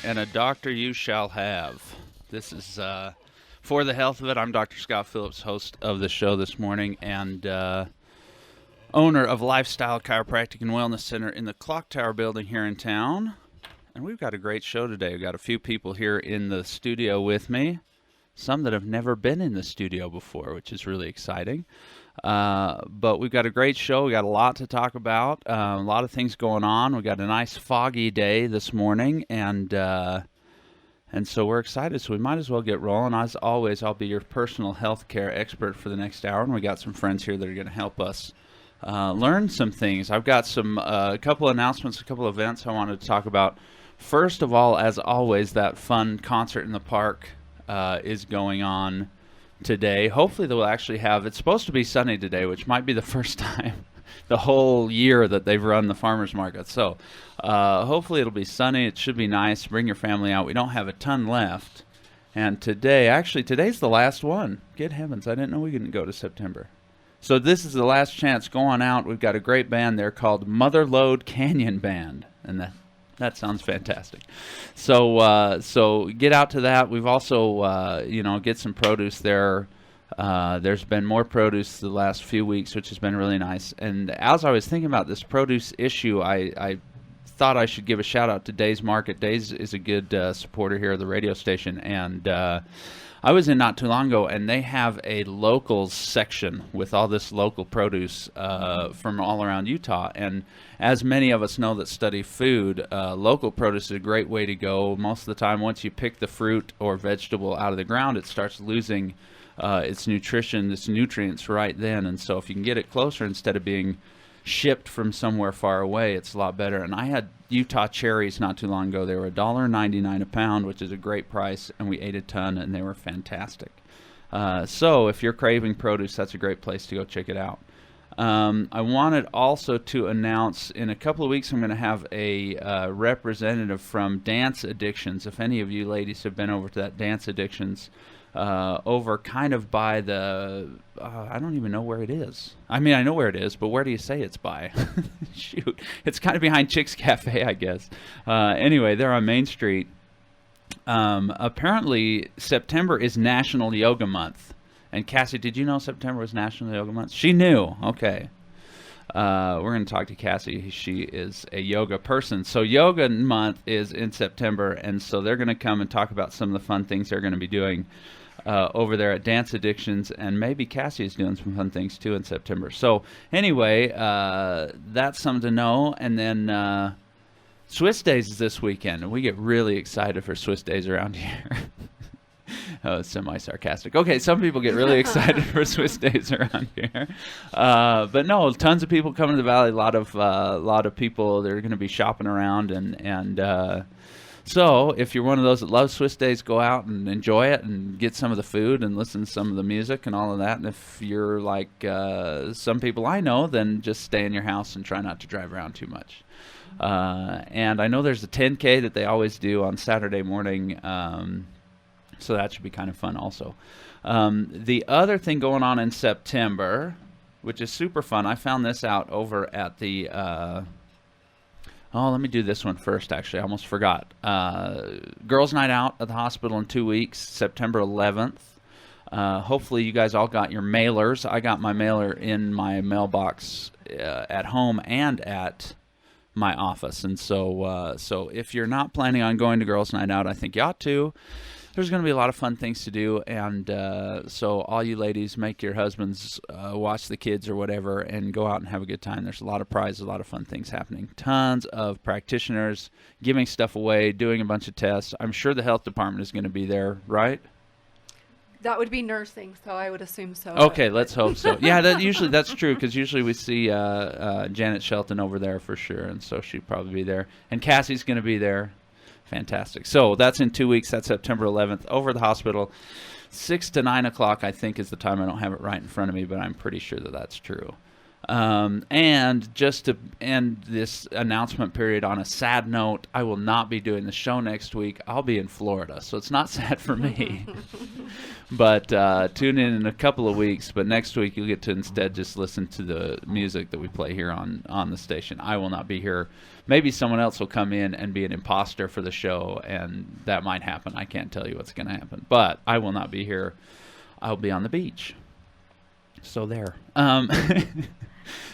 and a doctor you shall have. This is For the Health of It. I'm Dr. Scott Phillips, host of the show this morning, and owner of Lifestyle Chiropractic and Wellness Center in the Clock Tower building here in town. And we've got a great show today. We've got a few people here in the studio with me, some that have never been in the studio before, which is really exciting. But we've got a great show. We got a lot to talk about, a lot of things going on. We got a nice foggy day this morning, and so we're excited. So we might as well get rolling. As always, I'll be your personal health care expert for the next hour, and we got some friends here that are going to help us learn some things. I've got a couple announcements, a couple events I wanted to talk about. First of all, as always, that fun concert in the park is going on today. Hopefully they'll actually have, it's supposed to be sunny today, which might be the first time the whole year that they've run the farmers market. So hopefully it'll be sunny. It should be nice. Bring your family out. We don't have a ton left. And today's the last one. Good heavens, I didn't know we couldn't go to September. So this is the last chance. Go on out. We've got a great band there called Motherlode Canyon Band, and that sounds fantastic. So get out to that. We've also, get some produce there. There's been more produce the last few weeks, which has been really nice. And as I was thinking about this produce issue, I thought I should give a shout out to Days Market. Days is a good supporter here of the radio station, and I was in not too long ago, and they have a locals section with all this local produce from all around Utah. And as many of us know that study food, local produce is a great way to go. Most of the time, once you pick the fruit or vegetable out of the ground, it starts losing its nutrition, its nutrients right then. And so if you can get it closer instead of being shipped from somewhere far away, it's a lot better. And I had Utah cherries not too long ago. They were $1.99 a pound, which is a great price, and we ate a ton, and they were fantastic. So if you're craving produce, that's a great place to go check it out. I wanted also to announce in a couple of weeks I'm going to have a representative from Dance Addictions. If any of you ladies have been over to that Dance Addictions, over kind of by the, I don't even know where it is. I mean, I know where it is, but where do you say it's by? Shoot. It's kind of behind Chick's Cafe, I guess. Anyway, they're on Main Street. Apparently, September is National Yoga Month. And Cassie, did you know September was National Yoga Month? She knew. Okay. We're going to talk to Cassie. She is a yoga person. So Yoga Month is in September, and so they're going to come and talk about some of the fun things they're going to be doing over there at Dance Addictions, and maybe Cassie is doing some fun things too in September. So anyway, that's something to know. And then Swiss Days is this weekend, and we get really excited for Swiss Days around here. Oh, semi-sarcastic. Okay, some people get really excited for Swiss Days around here, but no, tons of people coming to the Valley. A lot of people. They're going to be shopping around, and so if you're one of those that loves Swiss Days, go out and enjoy it and get some of the food and listen to some of the music and all of that. And if you're like some people I know, then just stay in your house and try not to drive around too much. And I know there's a 10K that they always do on Saturday morning. So that should be kind of fun also. The other thing going on in September, which is super fun, I found this out over at the, let me do this one first, actually. I almost forgot. Girls' Night Out at the hospital in 2 weeks, September 11th. Hopefully you guys all got your mailers. I got my mailer in my mailbox at home and at my office. And so if you're not planning on going to Girls' Night Out, I think you ought to. There's going to be a lot of fun things to do, and so all you ladies, make your husbands watch the kids or whatever and go out and have a good time. There's a lot of prizes, a lot of fun things happening. Tons of practitioners giving stuff away, doing a bunch of tests. I'm sure the health department is going to be there, right? That would be nursing, so I would assume so. Okay, let's hope so. Yeah, that's true, because usually we see Janet Shelton over there for sure, and so she'd probably be there. And Cassie's going to be there. Fantastic. So that's in 2 weeks. That's September 11th over the hospital. 6 to 9 o'clock, I think, is the time. I don't have it right in front of me, but I'm pretty sure that that's true. And just to end this announcement period on a sad note, I will not be doing the show next week. I'll be in Florida, so it's not sad for me. But tune in a couple of weeks. But next week you'll get to instead just listen to the music that we play here on the station. I will not be here. Maybe someone else will come in and be an imposter for the show, and that might happen. I can't tell you what's going to happen. But I will not be here. I'll be on the beach. So there.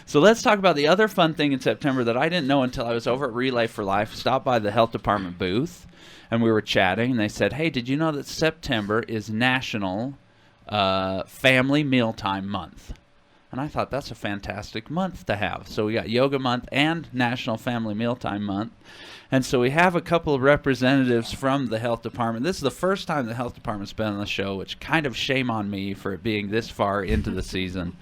So let's talk about the other fun thing in September that I didn't know until I was over at Relay for Life. Stopped by the health department booth, and we were chatting, and they said, hey, did you know that September is National Family Mealtime Month? And I thought that's a fantastic month to have. So we got Yoga Month and National Family Mealtime Month. And so we have a couple of representatives from the health department. This is the first time the health department's been on the show, which kind of shame on me for it being this far into the season.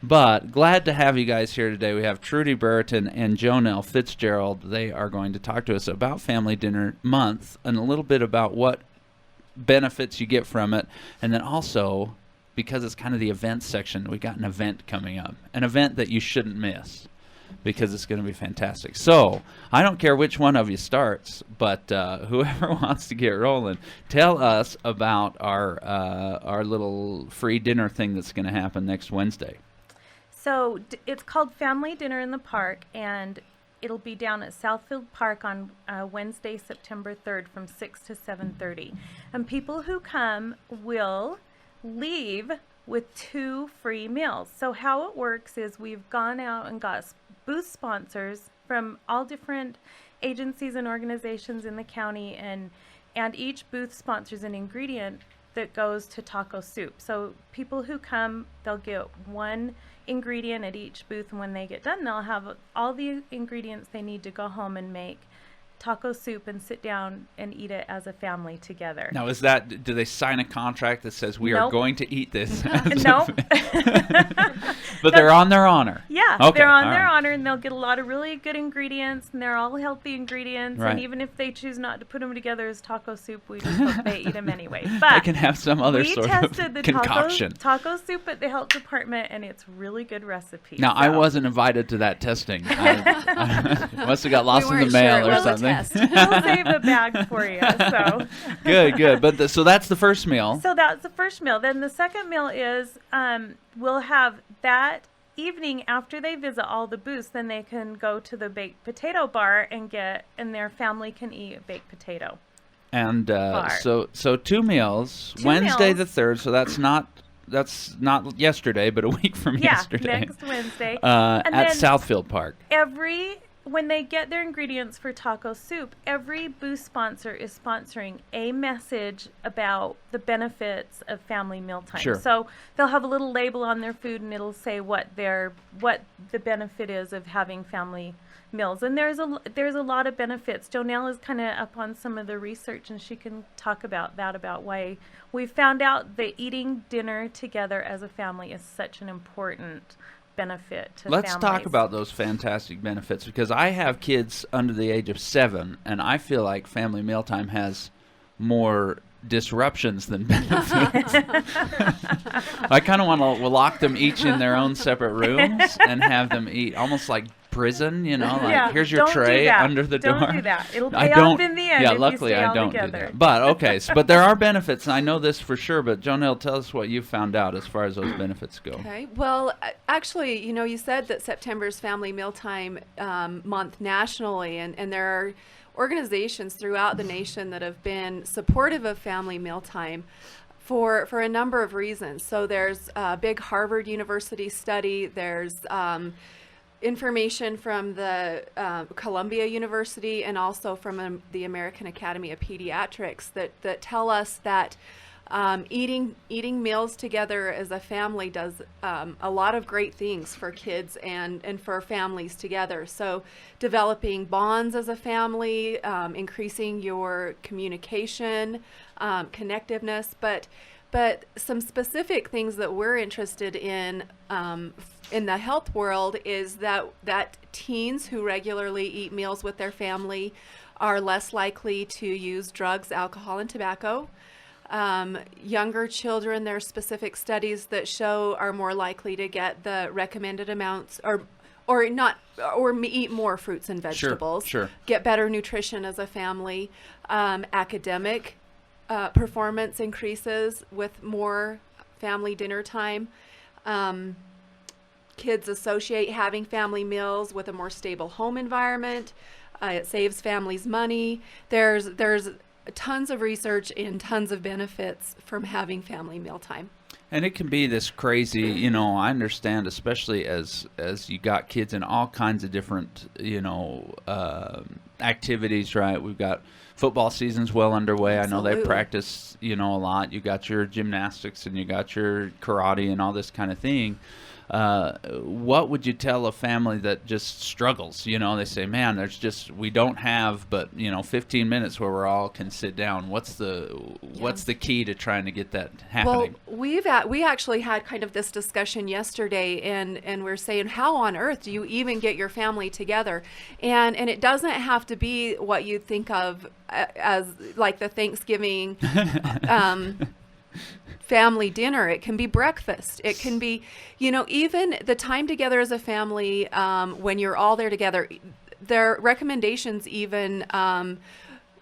But glad to have you guys here today. We have Trudy, Brereton, and Jonelle Fitzgerald. They are going to talk to us about Family Dinner Month and a little bit about what benefits you get from it. And then also, because it's kind of the events section, we got an event coming up, an event that you shouldn't miss because it's going to be fantastic. So I don't care which one of you starts, but whoever wants to get rolling, tell us about our little free dinner thing that's going to happen next Wednesday. So it's called Family Dinner in the Park, and it'll be down at Southfield Park on Wednesday, September 3rd from 6 to 7:30. And people who come will leave with 2 free meals. So how it works is we've gone out and got booth sponsors from all different agencies and organizations in the county, and each booth sponsors an ingredient that goes to taco soup. So people who come, they'll get 1 ingredient at each booth, and when they get done, they'll have all the ingredients they need to go home and make taco soup and sit down and eat it as a family together. Now, do they sign a contract that says we are going to eat this? Nope. But they're on their honor. Yeah, okay, they're on their honor, and they'll get a lot of really good ingredients, and they're all healthy ingredients. Right. And even if they choose not to put them together as taco soup, we just hope they eat them anyway. But they can have some other sort of concoction. We tested the taco soup at the health department, and it's really good recipe. Now, I wasn't invited to that testing. I must have got lost in the mail or something. We'll save a bag for you. So good. But so that's the first meal. So that's the first meal. Then the second meal is we'll have that evening after they visit all the booths. Then they can go to the baked potato bar and their family can eat a baked potato. And so 2 meals. Wednesday the 3rd. So that's not yesterday, but a week from yesterday. Next Wednesday. At Southfield Park. When they get their ingredients for taco soup, every booth sponsor is sponsoring a message about the benefits of family mealtime. Sure. So they'll have a little label on their food, and it'll say what the benefit is of having family meals. And there's a lot of benefits. Jonelle is kind of up on some of the research, and she can talk about that, about why we found out that eating dinner together as a family is such an important benefit to Let's families. talk about those fantastic benefits, because I have kids under the age of 7, and I feel like family mealtime has more disruptions than benefits. I kind of want to lock them each in their own separate rooms and have them eat almost like prison, here's your tray under the door. Don't do that. It'll pay off in the end. Yeah, if luckily you stay I all don't together. do that. But okay, but there are benefits, and I know this for sure. But Jonelle, tell us what you found out as far as those benefits go. Okay. Well, actually, you said that September's Family Mealtime Month nationally, and there are organizations throughout the nation that have been supportive of family mealtime for a number of reasons. So there's a big Harvard University study. There's information from the Columbia University and also from the American Academy of Pediatrics that tell us that eating meals together as a family does a lot of great things for kids and for families together. So developing bonds as a family, increasing your communication, connectiveness, but some specific things that we're interested in the health world is that teens who regularly eat meals with their family are less likely to use drugs, alcohol, and tobacco. Younger children, there are specific studies that show are more likely to get the recommended amounts eat more fruits and vegetables. Sure. Get better nutrition as a family. Academic performance increases with more family dinner time. Kids associate having family meals with a more stable home environment. It saves families money. There's tons of research and tons of benefits from having family mealtime. And it can be this crazy, I understand, especially as you got kids in all kinds of different, activities, right? We've got football season's well underway. Absolutely. I know they practice, a lot. You got your gymnastics and you got your karate and all this kind of thing. What would you tell a family that just struggles? They say, man, we don't have but 15 minutes where we all can sit down. What's the key to trying to get that happening? Well, we actually had kind of this discussion yesterday, and we're saying, how on earth do you even get your family together? And it doesn't have to be what you think of as like the Thanksgiving family dinner. It can be breakfast. It can be, even the time together as a family, when you're all there together. Their recommendations even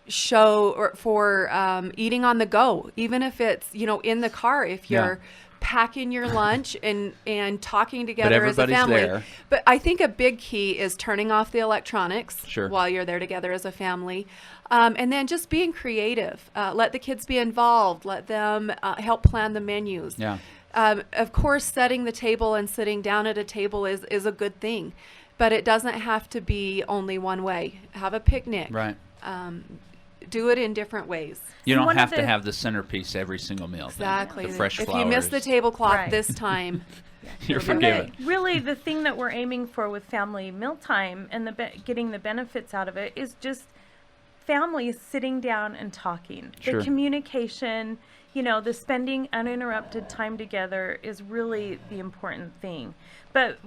show for eating on the go, even if it's, in the car, if you're packing your lunch and talking together as a family. There. But I think a big key is turning off the electronics while you're there together as a family. And then just being creative. Let the kids be involved. Let them help plan the menus. Yeah. Of course, setting the table and sitting down at a table is a good thing, but it doesn't have to be only one way. Have a picnic. Right. Do it in different ways. You don't have to have the centerpiece every single meal. Exactly. The fresh flowers. If you miss the tablecloth this time, you're forgiven. Really, the thing that we're aiming for with family mealtime and getting the benefits out of it is just families sitting down and talking. Sure. The communication, the spending uninterrupted time together is really the important thing. But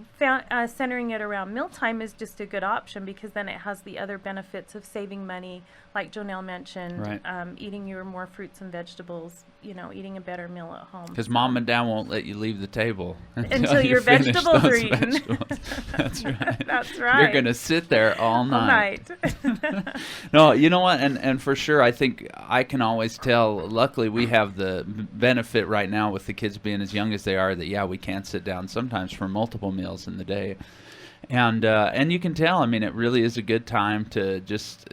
centering it around mealtime is just a good option because then it has the other benefits of saving money, like Jonelle mentioned, right. Eating your more fruits and vegetables, eating a better meal at home. Because Mom and Dad won't let you leave the table until your vegetables are eaten. That's right. That's right. You're going to sit there all night. No, you know what? And for sure, I think I can always tell. Luckily, we have the benefit right now with the kids being as young as they are that, we can sit down sometimes for multiple meals in the day. And you can tell, it really is a good time to just,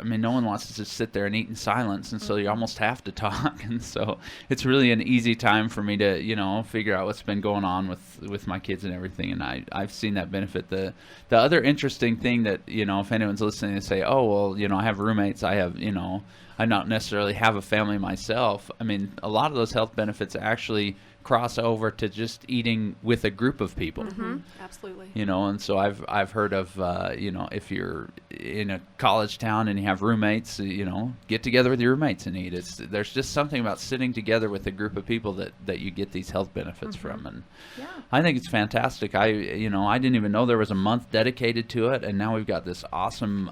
no one wants to just sit there and eat in silence, and so you almost have to talk. And so it's really an easy time for me to, figure out what's been going on with my kids and everything. And I've seen that benefit. The other interesting thing that, if anyone's listening and say, oh, well, I have roommates, I have, I don't necessarily have a family myself. A lot of those health benefits actually cross over to just eating with a group of people. Mm-hmm. Absolutely. And so I've heard of, if you're in a college town and you have roommates, get together with your roommates and eat. There's just something about sitting together with a group of people that you get these health benefits from. And I think it's fantastic. I didn't even know there was a month dedicated to it. And now we've got this awesome,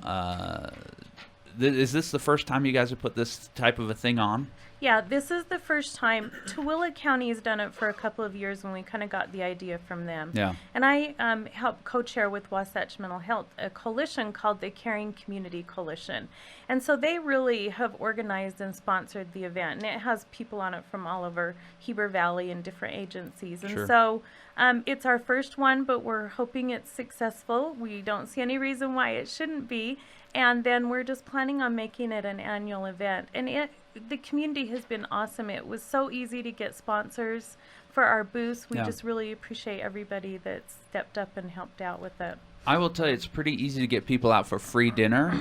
is this the first time you guys have put this type of a thing on? Yeah, this is the first time. Tooele County has done it for a couple of years when we kind of got the idea from them. Yeah. And I help co-chair with Wasatch Mental Health a coalition called the Caring Community Coalition. And so they really have organized and sponsored the event. And it has people on it from all over Heber Valley and different agencies. And so it's our first one, but we're hoping it's successful. We don't see any reason why it shouldn't be. And then we're just planning on making it an annual event. And the community has been awesome. It was so easy to get sponsors for our booths. We just really appreciate everybody that stepped up and helped out with it. I will tell you, it's pretty easy to get people out for free dinner,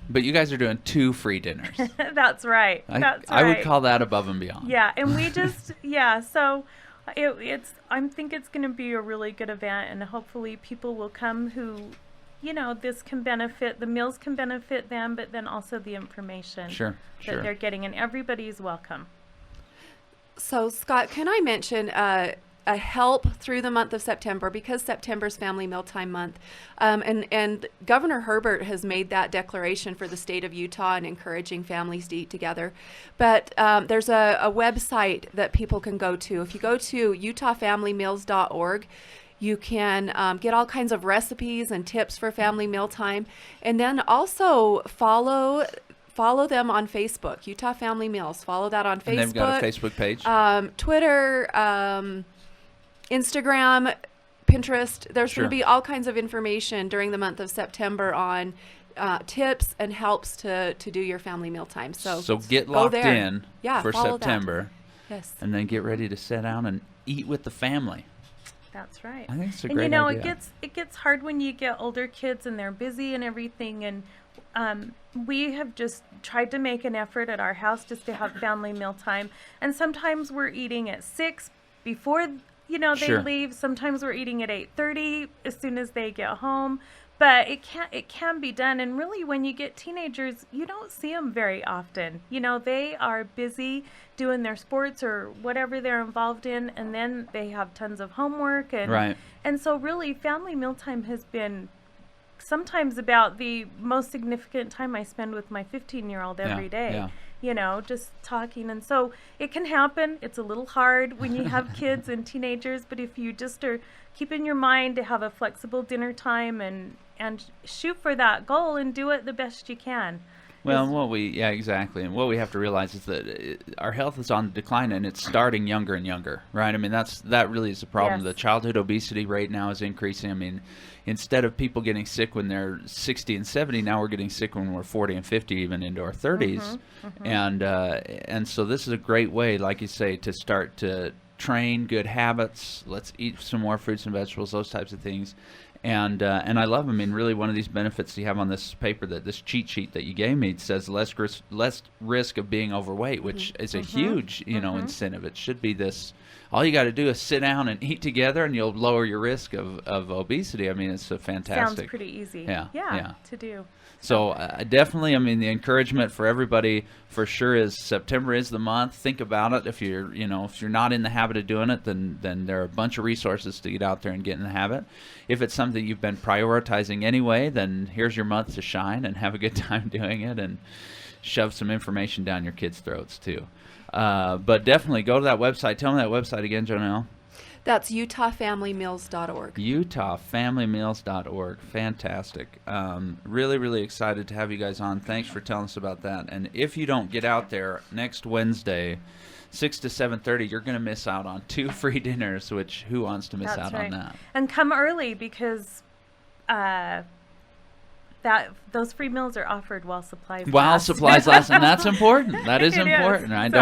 but you guys are doing 2 free dinners. That's right. I would call that above and beyond. Yeah, and we just, so I think it's going to be a really good event, and hopefully people will come who, this can benefit, the meals can benefit them, but then also the information that they're getting, and everybody's welcome. So, Scott, can I mention, a help through the month of September, because September's Family Mealtime Month. And Governor Herbert has made that declaration for the state of Utah and encouraging families to eat together. But there's a website that people can go to. If you go to utahfamilymeals.org, you can get all kinds of recipes and tips for family mealtime. And then also follow them on Facebook, Utah Family Meals. Follow that on Facebook. And they've got a Facebook page. Twitter, Instagram, Pinterest. There's going to be all kinds of information during the month of September on tips and helps to do your family mealtime. So get locked in for September. That. Yes. And then get ready to sit down and eat with the family. That's right. I think it's a great idea. It gets hard when you get older kids and they're busy and everything. And we have just tried to make an effort at our house just to have family mealtime. And sometimes we're eating at 6 before they leave. Sometimes we're eating at 8:30 as soon as they get home. But it can be done. And really, when you get teenagers, you don't see them very often. They are busy doing their sports or whatever they're involved in, and then they have tons of homework. And so really, family mealtime has been sometimes about the most significant time I spend with my 15-year-old every day. Just talking. And so it can happen. It's a little hard when you have kids and teenagers, but if you just are keeping your mind to have a flexible dinner time and shoot for that goal and do it the best you can. Well, exactly. And what we have to realize is that our health is on the decline, and it's starting younger and younger, right? I mean, that really is the problem. Yes. The childhood obesity rate now is increasing. I mean, instead of people getting sick when they're 60 and 70, now we're getting sick when we're 40 and 50, even into our 30s. And so this is a great way, like you say, to start to train good habits. Let's eat some more fruits and vegetables, those types of things. And I love, really one of these benefits you have on this paper, that this cheat sheet that you gave me, says less risk of being overweight, which is a huge, incentive. It should be this, all you got to do is sit down and eat together and you'll lower your risk of obesity. It's a fantastic. Sounds pretty easy. Yeah. To do. So definitely, the encouragement for everybody for sure is September is the month. Think about it. If you're not in the habit of doing it, then there are a bunch of resources to get out there and get in the habit. If it's something you've been prioritizing anyway, then here's your month to shine and have a good time doing it and shove some information down your kids' throats too. But definitely go to that website. Tell me that website again, Jonelle. That's utahfamilymeals.org. utahfamilymeals.org. Fantastic. Really, really excited to have you guys on. Thanks for telling us about that. And if you don't get out there next Wednesday, 6 to 7:30, you're going to miss out on 2 free dinners, which who wants to miss out on that? And come early, because those free meals are offered while supplies last. While supplies last, and that's important. That is It important. is. Right? So.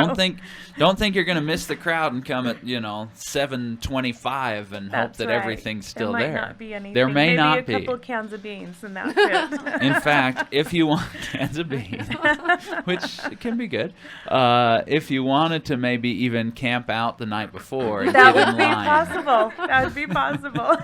Don't think you're going to miss the crowd and come at 7:25 and hope that everything's still there. there. Might not be anything. There may Maybe not be. a couple cans of beans, and that's it. In fact, if you want cans of beans, which can be good, if you wanted to maybe even camp out the night before and That get would in be line. possible. That would be possible.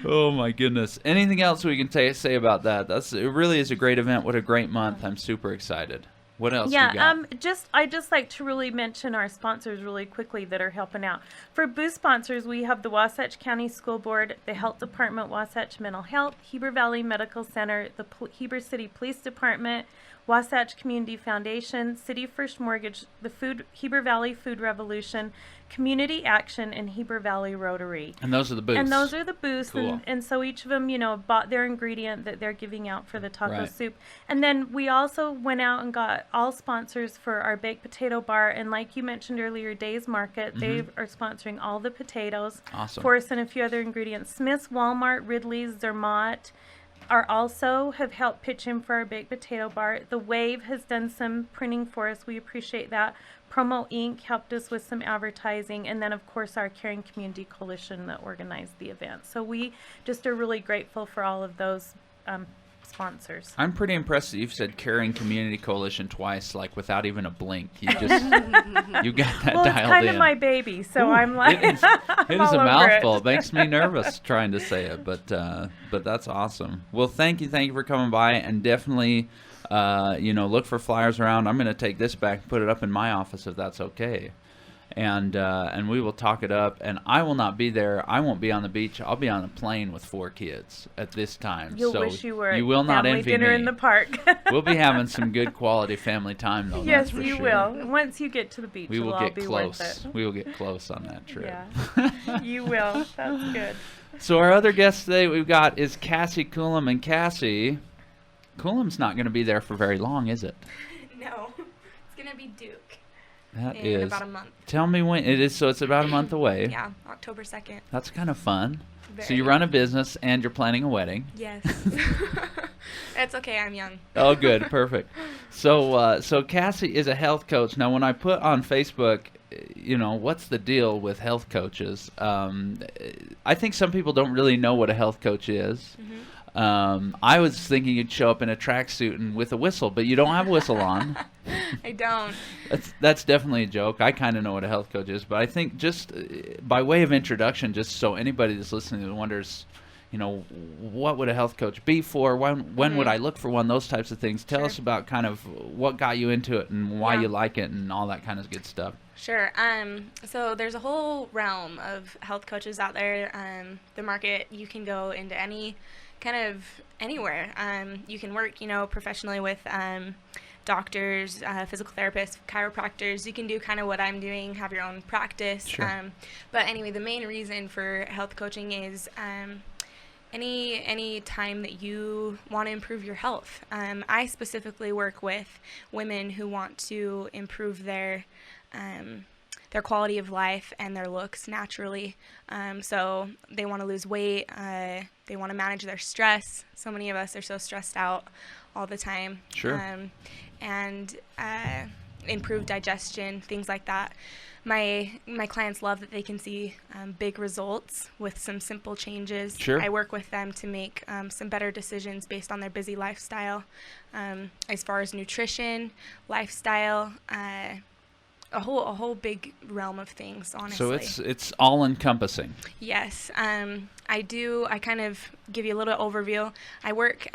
Oh my goodness! Anything else we can say about that? It really is a great event. What a great month! I'm super excited. What else? Yeah, you got? I just like to really mention our sponsors really quickly that are helping out. For booth sponsors, we have the Wasatch County School Board, the Health Department, Wasatch Mental Health, Heber Valley Medical Center, the Heber City Police Department, Wasatch Community Foundation, City First Mortgage, the Heber Valley Food Revolution, Community Action, and Heber Valley Rotary. And those are the booths. And those are the booths. Cool. And so each of them, bought their ingredient that they're giving out for the taco Right. soup. And then we also went out and got all sponsors for our baked potato bar. And like you mentioned earlier, Days Market, they are sponsoring all the potatoes Awesome. for us and a few other ingredients. Smith's, Walmart, Ridley's, Zermatt have helped pitch in for our baked potato bar. The Wave has done some printing for us. We appreciate that. Promo Inc. helped us with some advertising, and then of course our Caring Community Coalition that organized the event. So we just are really grateful for all of those sponsors. I'm pretty impressed that you've said Caring Community Coalition twice, like without even a blink. You just you got that Well, dialed it's kind in. of my baby, so I'm like, It is I'm all a over mouthful. it. It makes me nervous trying to say it, but that's awesome. Well, thank you for coming by, and definitely, look for flyers around. I'm going to take this back and put it up in my office if that's okay. and we will talk it up. And I will not be there. I won't be on the beach. I'll be on a plane with 4 kids at this time. You'll so wish you were you will at not family envy dinner me. in the park. We'll be having some good quality family time, though. Yes, that's for you sure. will. Once you get to the beach, We it'll will all get be close. worth it. We will get close on that trip. Yeah, you will. That's good. So our other guest today we've got is Cassie Coulam, and Cassie Coulam's not going to be there for very long, is it? No, it's gonna be Duke That in is. about a month. Tell me when it is. So it's about a month away. Yeah, October 2nd. That's kind of fun. So Very. you run a business and you're planning a wedding. Yes. It's okay, I'm young. Oh, good, perfect. So Cassie is a health coach. Now, when I put on Facebook, what's the deal with health coaches? I think some people don't really know what a health coach is. I was thinking you'd show up in a tracksuit and with a whistle, but you don't have a whistle on. I don't. That's definitely a joke. I kind of know what a health coach is, but I think just by way of introduction, just so anybody that's listening wonders, what would a health coach be for? When would I look for one? Those types of things. Tell us about kind of what got you into it and why you like it and all that kind of good stuff. Sure. So there's a whole realm of health coaches out there. The market, you can go into any kind of anywhere. You can work, professionally with doctors, physical therapists, chiropractors. You can do kind of what I'm doing, have your own practice. Sure. But anyway, the main reason for health coaching is any time that you want to improve your health. I specifically work with women who want to improve their quality of life and their looks naturally. So they want to lose weight. They want to manage their stress. So many of us are so stressed out all the time. Sure. And improve digestion, things like that. My clients love that they can see big results with some simple changes. Sure. I work with them to make some better decisions based on their busy lifestyle, as far as nutrition, lifestyle, a whole big realm of things, honestly. So it's all encompassing. Yes. I kind of give you a little overview. I work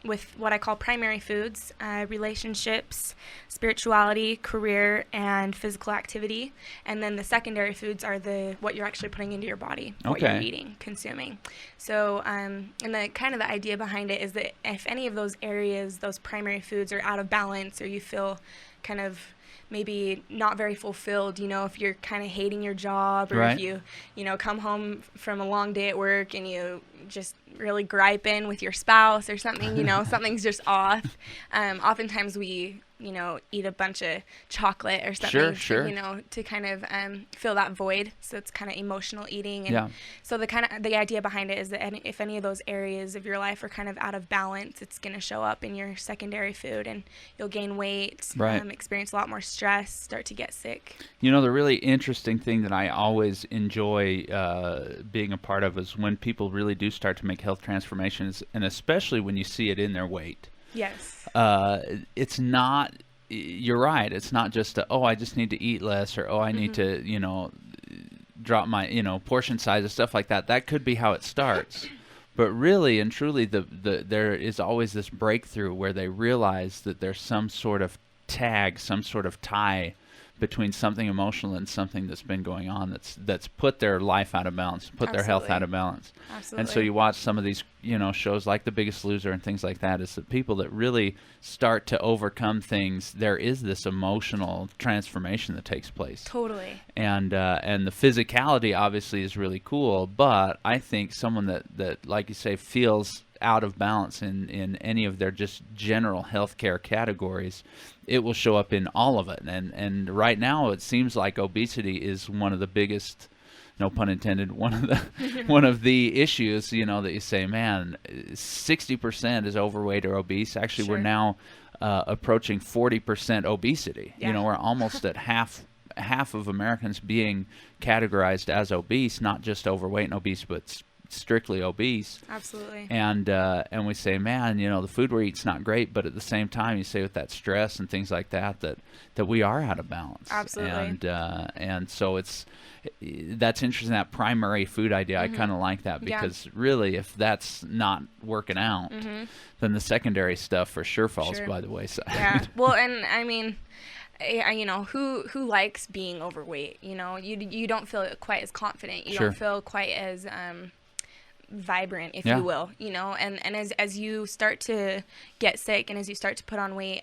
with what I call primary foods, relationships, spirituality, career, and physical activity. And then the secondary foods are what you're actually putting into your body, what you're eating, consuming. So, and the kind of the idea behind it is that if any of those areas, those primary foods are out of balance, or you feel kind of maybe not very fulfilled, if you're kind of hating your job, or if you come home from a long day at work and you just really griping with your spouse or something, something's just off. Oftentimes we, eat a bunch of chocolate or something, Sure. To kind of fill that void. So it's kind of emotional eating. And so the idea behind it is that if any of those areas of your life are kind of out of balance, it's going to show up in your secondary food, and you'll gain weight, experience a lot more stress, start to get sick. The really interesting thing that I always enjoy being a part of is when people really do start to make health transformations, and especially when you see it in their weight. Yes. It's not, you're right, it's not just I just need to eat less, or I need to, drop my, portion size and stuff like that. That could be how it starts. But really and truly, there is always this breakthrough where they realize that there's some sort of tag, some sort of tie between something emotional and something that's been going on that's put their life out of balance, put their health out of balance. Absolutely. And so you watch some of these, shows like The Biggest Loser and things like that, is that people that really start to overcome things, there is this emotional transformation that takes place. Totally. And the physicality obviously is really cool, but I think someone that like you say feels out of balance in any of their just general healthcare categories, it will show up in all of it. And right now it seems like obesity is one of the biggest, no pun intended, one of the issues, that you say, man, 60% is overweight or obese. Actually, we're now approaching 40% obesity. Yeah. We're almost at half of Americans being categorized as obese, not just overweight and obese, but strictly obese. Absolutely. And we say, man, the food we eat's not great, but at the same time, you say with that stress and things like that we are out of balance. Absolutely. And so that's interesting, that primary food idea. I kind of like that, because really, if that's not working out, then the secondary stuff for sure falls by the wayside. Yeah. Well, and I mean, you know, who likes being overweight? You know, you don't feel quite as confident. You Sure. don't feel quite as vibrant, if Yeah. you will, you know, and as you start to get sick and as you start to put on weight,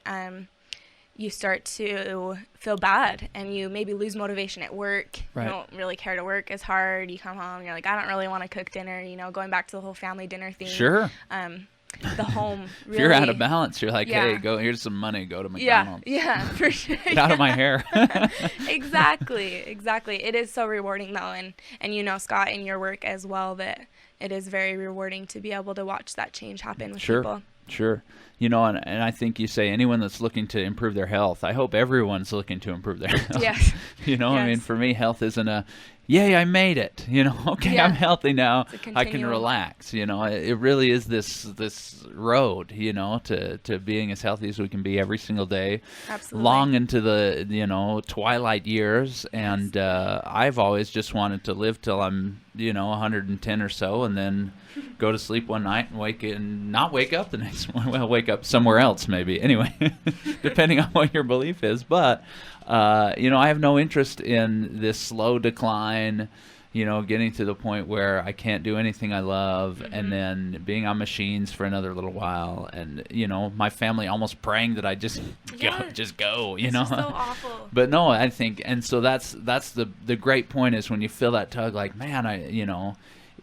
you start to feel bad and you maybe lose motivation at work. Right. You don't really care to work as hard. You come home, you're like, I don't really want to cook dinner, you know, going back to the whole family dinner thing. Sure. The home really. If you're out of balance, you're like, Yeah. hey, here's some money, go to Yeah, McDonald's. yeah, for sure. Get out of my hair. Exactly. It is so rewarding though, and you know, Scott, in your work as well, that it is very rewarding to be able to watch that change happen with people. Sure. You know, and I think you say anyone that's looking to improve their health, I hope everyone's looking to improve their health. Yes. You know, I mean, Yes. for me, health isn't a, yay, I made it. You know, okay, Yeah. I'm healthy now. It's a I can continuum. relax. You know, it really is this road, you know, to being as healthy as we can be every single day. Absolutely. Long into the, you know, twilight years. And I've always just wanted to live till I'm, you know, 110 or so, and then go to sleep one night and not wake up the next morning. Well, wake up somewhere else maybe. Anyway, depending on what your belief is. But, you know, I have no interest in this slow decline, you know, getting to the point where I can't do anything I love, and then being on machines for another little while, and, you know, my family almost praying that I just Yeah. go, you It's know. just so awful. But no, I think, and so that's the great point is when you feel that tug, like, man, you know,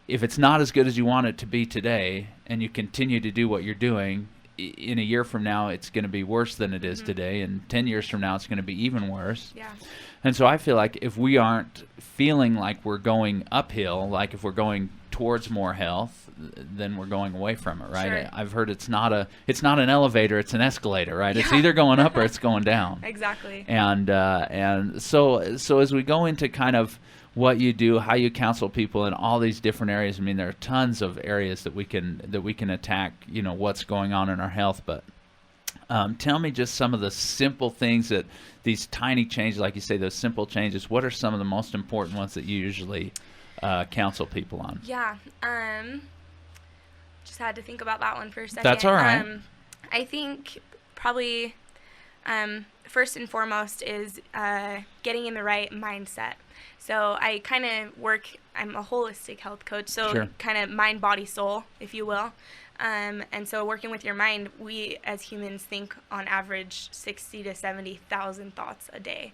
if it's not as good as you want it to be today, and you continue to do what you're doing, in a year from now, it's going to be worse than it is today, and 10 years from now, it's going to be even worse. Yeah. And so I feel like if we aren't feeling like we're going uphill, like if we're going towards more health, then we're going away from it, right? Sure. I've heard it's not an elevator, it's an escalator, right? It's Yeah. either going up or it's going down. Exactly. And so as we go into kind of what you do, how you counsel people in all these different areas, I mean, there are tons of areas that we can attack, you know, what's going on in our health. But tell me just some of the simple things that these tiny changes, like you say, those simple changes, what are some of the most important ones that you usually counsel people on? Yeah. Just had to think about that one for a second. That's all right. I think probably first and foremost is getting in the right mindset. So I kind of I'm a holistic health coach, so Sure. kind of mind, body, soul, if you will. And so working with your mind, we as humans think on average 60 to 70,000 thoughts a day.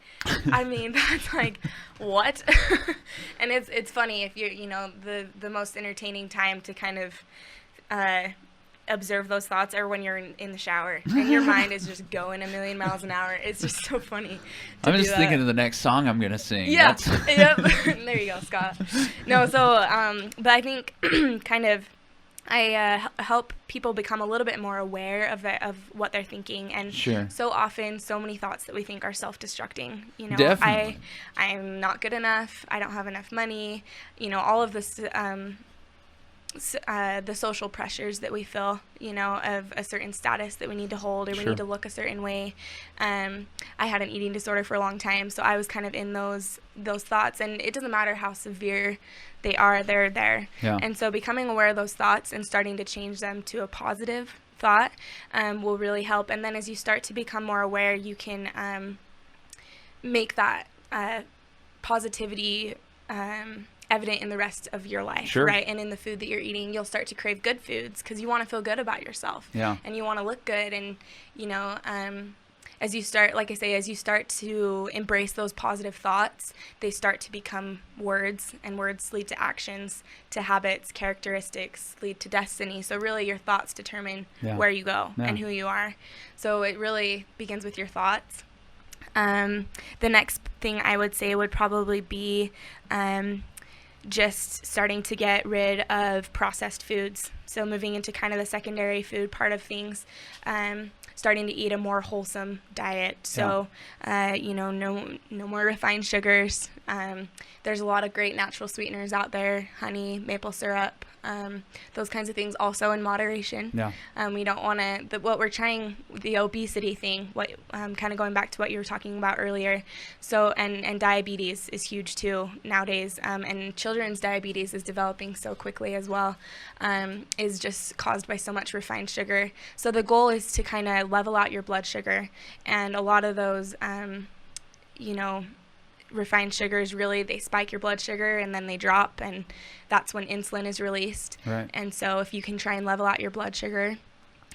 I mean, that's like, what? And it's funny if you're, you know, the most entertaining time to kind of observe those thoughts are when you're in the shower and your mind is just going a million miles an hour. It's just so funny. I'm just thinking of the next song I'm going to sing. Yeah. Yep. There you go, Scott. No, so, but I think kind of I help people become a little bit more aware of what they're thinking, and Sure. so often so many thoughts that we think are self-destructing. You know, Definitely. I'm not good enough. I don't have enough money. You know, all of this. The social pressures that we feel, you know, of a certain status that we need to hold, or we Sure. need to look a certain way. I had an eating disorder for a long time, so I was kind of in those thoughts, and it doesn't matter how severe they are, they're there. Yeah. And so becoming aware of those thoughts and starting to change them to a positive thought will really help. And then as you start to become more aware, you can make that positivity evident in the rest of your life, Sure. right? And in the food that you're eating, you'll start to crave good foods because you want to feel good about yourself. Yeah. And you want to look good. And, you know, as you start, like I say, as you start to embrace those positive thoughts, they start to become words, and words lead to actions, to habits, characteristics, lead to destiny. So really your thoughts determine Yeah. where you go Yeah. and who you are. So it really begins with your thoughts. The next thing I would say would probably be just starting to get rid of processed foods. So moving into kind of the secondary food part of things, starting to eat a more wholesome diet. So, you know, no more refined sugars. There's a lot of great natural sweeteners out there, honey, maple syrup, those kinds of things, also in moderation. Yeah. We don't want to, what we're trying, the obesity thing, what kind of going back to what you were talking about earlier. So, and diabetes is huge too nowadays, and children's diabetes is developing so quickly as well, is just caused by so much refined sugar. So the goal is to kind of level out your blood sugar, and a lot of those, refined sugars, really, they spike your blood sugar and then they drop, and that's when insulin is released. Right. And so if you can try and level out your blood sugar,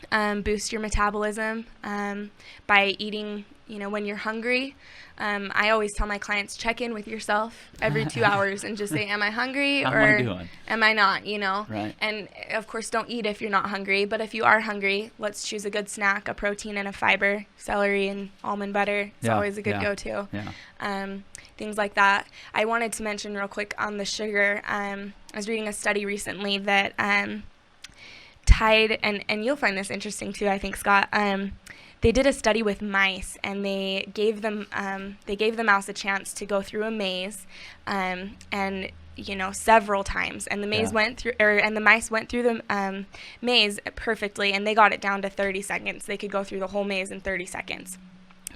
boost your metabolism by eating, when you're hungry. I always tell my clients, check in with yourself every 2 hours and just say, am I hungry or am I not, Right. And of course, don't eat if you're not hungry, but if you are hungry, let's choose a good snack, a protein and a fiber, celery and almond butter. It's always a good go-to. Yeah. Things like that. I wanted to mention real quick on the sugar. I was reading a study recently that tied, and you'll find this interesting too, I think, Scott. They did a study with mice, and they gave the mouse a chance to go through a maze, and several times, and the maze the mice went through the maze perfectly, and they got it down to 30 seconds. They could go through the whole maze in 30 seconds.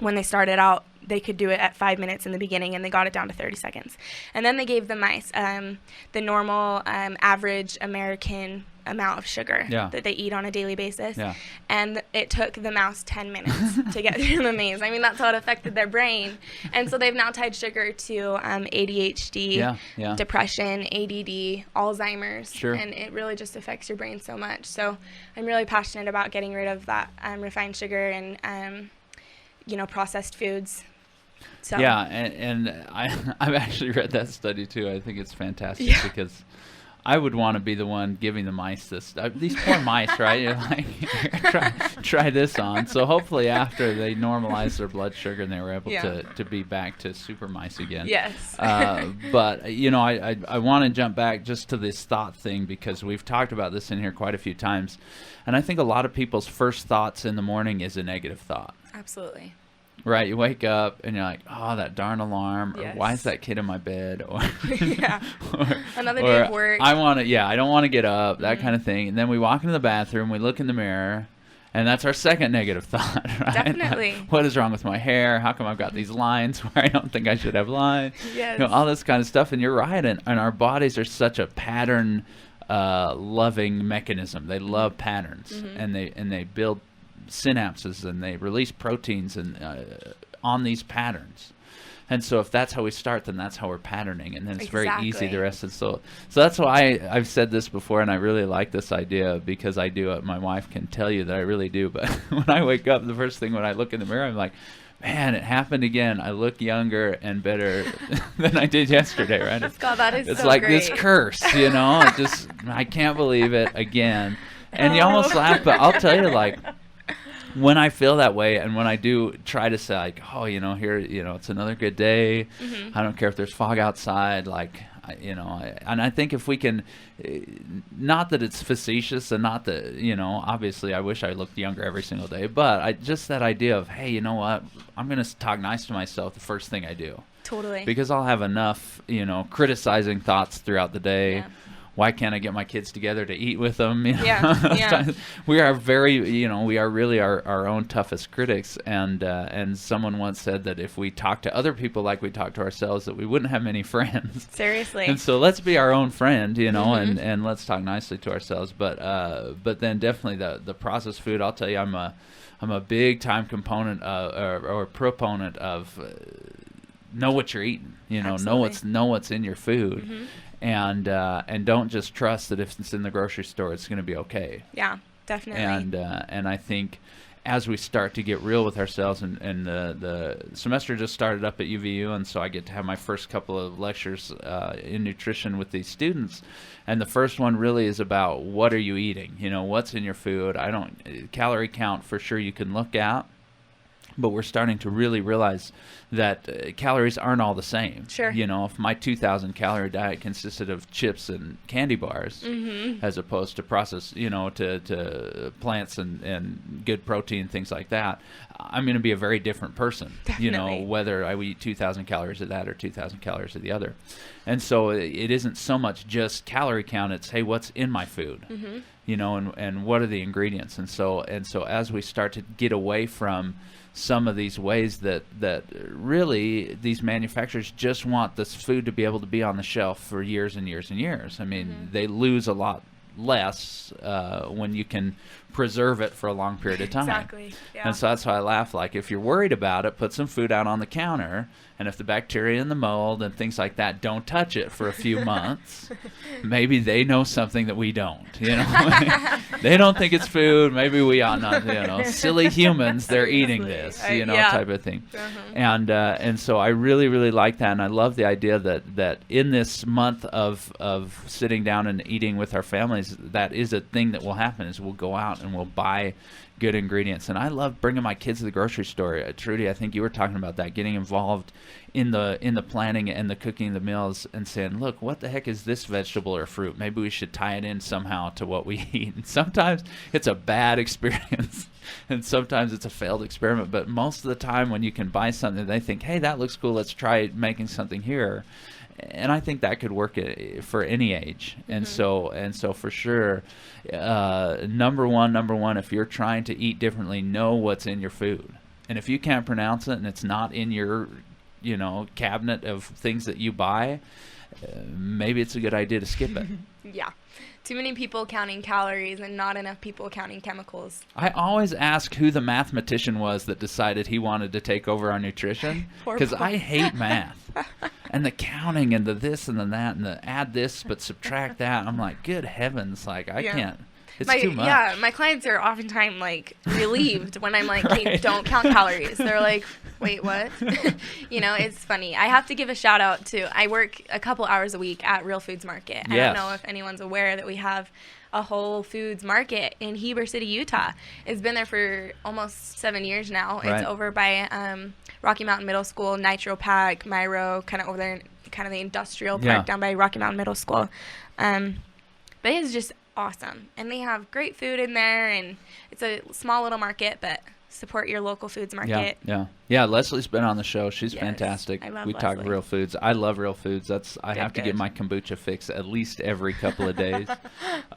When they started out, they could do it at 5 minutes in the beginning, and they got it down to 30 seconds. And then they gave the mice the normal average American amount of sugar that they eat on a daily basis. Yeah. And it took the mouse 10 minutes to get through the maze. I mean, that's how it affected their brain. And so they've now tied sugar to ADHD, depression, ADD, Alzheimer's. Sure. And it really just affects your brain so much. So I'm really passionate about getting rid of that refined sugar and processed foods. So. Yeah, and I've actually read that study too. I think it's fantastic because I would want to be the one giving the mice this. These poor mice, right? You're like, try this on. So hopefully after they normalized their blood sugar and they were able to be back to super mice again. Yes. But, I want to jump back just to this thought thing because we've talked about this in here quite a few times. And I think a lot of people's first thoughts in the morning is a negative thought. Absolutely. Right, you wake up and you're like, oh, that darn alarm, or why is that kid in my bed, or another day of work. I don't want to get up, that kind of thing. And then we walk into the bathroom, we look in the mirror, and that's our second negative thought, right? Definitely. What is wrong with my hair? How come I've got these lines where I don't think I should have lines? Yes. All this kind of stuff. And you're right, and our bodies are such a pattern loving mechanism. They love patterns, and they build synapses, and they release proteins and on these patterns. And so if that's how we start, then that's how we're patterning, and then it's very easy the rest of so that's why I've said this before, and I really like this idea because I do it. My wife can tell you that I really do, but when I wake up, the first thing when I look in the mirror, I'm like, man, it happened again. I look younger and better than I did yesterday, right? Scott, that is it's so like great. This curse, I can't believe it again. And you almost laugh, but I'll tell you, like, when I feel that way, and when I do try to say, like, oh, here, it's another good day. I don't care if there's fog outside, like, and I think if we can, not that it's facetious, and not that, obviously I wish I looked younger every single day, but just that idea of, hey, you know what, I'm going to talk nice to myself the first thing I do. Totally. Because I'll have enough, criticizing thoughts throughout the day. Yeah. Why can't I get my kids together to eat with them? We are we are really our own toughest critics. And someone once said that if we talk to other people like we talk to ourselves, that we wouldn't have many friends. Seriously. And so let's be our own friend, and let's talk nicely to ourselves. But then definitely the processed food. I'll tell you, I'm a big time component or proponent of know what you're eating. Know what's in your food. And don't just trust that if it's in the grocery store, it's going to be okay. Yeah, definitely. And I think as we start to get real with ourselves, and the semester just started up at UVU, and so I get to have my first couple of lectures in nutrition with these students. And the first one really is about what are you eating? What's in your food? Calorie count for sure you can look at. But we're starting to really realize that calories aren't all the same. Sure. If my 2,000 calorie diet consisted of chips and candy bars, as opposed to processed, to plants and good protein, things like that, I'm going to be a very different person. Definitely. Whether I eat 2,000 calories of that or 2,000 calories of the other. And so it isn't so much just calorie count. It's, hey, what's in my food? You know, and what are the ingredients? And so as we start to get away from some of these ways that really these manufacturers just want this food to be able to be on the shelf for years and years and years. I mean, they lose a lot less when you can preserve it for a long period of time. Exactly. Yeah. And so that's why I laugh. Like, if you're worried about it, put some food out on the counter, and if the bacteria and the mold and things like that, don't touch it for a few months. Maybe they know something that we don't, you know. They don't think it's food. Maybe we ought not, you know. Silly humans, they're eating this, you know, type of thing. And so I really, really like that, and I love the idea that in this month of sitting down and eating with our families, that is a thing that will happen, is we'll go out and we'll buy good ingredients. And I love bringing my kids to the grocery store. Trudy, I think you were talking about that, getting involved in the planning and the cooking of the meals and saying, look, what the heck is this vegetable or fruit? Maybe we should tie it in somehow to what we eat. And sometimes it's a bad experience and sometimes it's a failed experiment. But most of the time when you can buy something, they think, hey, that looks cool. Let's try making something here. And I think that could work for any age. And so for sure, number one, if you're trying to eat differently, know what's in your food. And if you can't pronounce it and it's not in your, you know, cabinet of things that you buy, maybe it's a good idea to skip it. Yeah. Too many people counting calories and not enough people counting chemicals. I always ask who the mathematician was that decided he wanted to take over our nutrition, because I hate math. And the counting and the this and the that and the add this but subtract that. I'm like, good heavens, like I can't. It's too much. Yeah, my clients are oftentimes like relieved when I'm like, hey, don't count calories. They're like, wait, what? You know, it's funny. I have to give a shout out to, I work a couple hours a week at Real Foods Market. I don't know if anyone's aware that we have a Whole Foods Market in Heber City, Utah. It's been there for almost 7 years now. It's over by Rocky Mountain Middle School, Nitro Pack, Myro, kind of over there, kind of the industrial park down by Rocky Mountain Middle School. But it's just awesome, and they have great food in there, and it's a small little market, but support your local foods market. Yeah, Leslie's been on the show. She's fantastic. I love we Leslie. talk Real Foods. I love Real Foods. I have to get my kombucha fix at least every couple of days,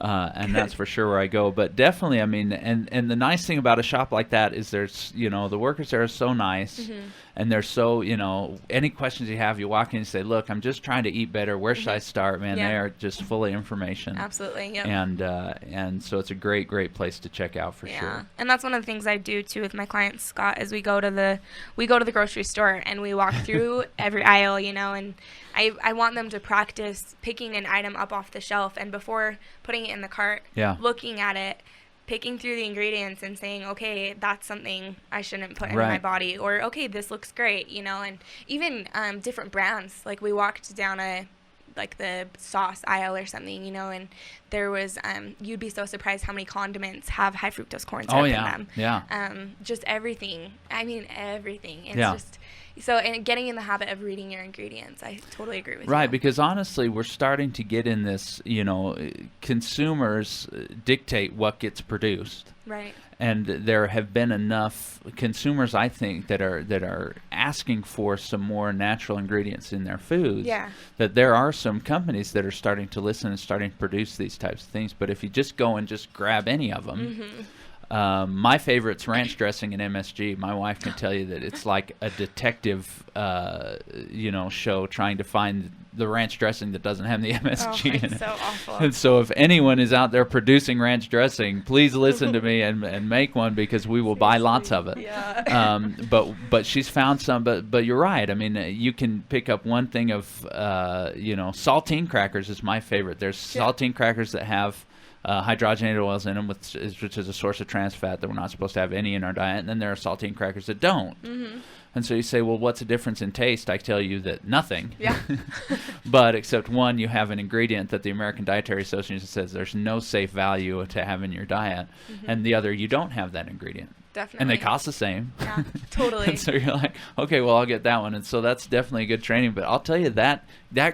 and that's for sure where I go. But definitely, I mean, and the nice thing about a shop like that is there's, you know, the workers there are so nice, and they're so, you know, any questions you have, you walk in and say, look, I'm just trying to eat better. Where should I start, man? They are just full of information. Absolutely, yep. And so it's a great place to check out for sure. And that's one of the things I do too with my clients, Scott, is we go to the grocery store and we walk through every aisle, you know, and I want them to practice picking an item up off the shelf, and before putting it in the cart, looking at it, picking through the ingredients and saying, okay, that's something I shouldn't put in my body, or okay, this looks great, you know. And even different brands, like we walked down like the sauce aisle or something, you know, and there was you'd be so surprised how many condiments have high fructose corn syrup in them. Just everything. I mean, everything. It's just so, and getting in the habit of reading your ingredients. I totally agree with you. Right, because honestly, we're starting to get in this, you know, consumers dictate what gets produced. Right. And there have been enough consumers, I think, that are asking for some more natural ingredients in their foods. Yeah. That there are some companies that are starting to listen and starting to produce these types of things. But if you just go and just grab any of them, my favorite's ranch dressing and MSG. My wife can tell you that it's like a detective, you know, show trying to find the ranch dressing that doesn't have the MSG in it. So awful. And so if anyone is out there producing ranch dressing, please listen to me and make one, because we will buy lots of it. Yeah. But she's found some. But you're right. I mean, you can pick up one thing of, you know, saltine crackers is my favorite. There's saltine crackers that have hydrogenated oils in them, which is a source of trans fat that we're not supposed to have any in our diet. And then there are saltine crackers that don't. And so you say, well, what's the difference in taste? I tell you that nothing. Yeah. But except one, you have an ingredient that the American Dietary Association says there's no safe value to have in your diet. And the other, you don't have that ingredient. Definitely. And they cost the same. Yeah, totally. And so you're like, okay, well, I'll get that one. And so that's definitely a good training. But I'll tell you that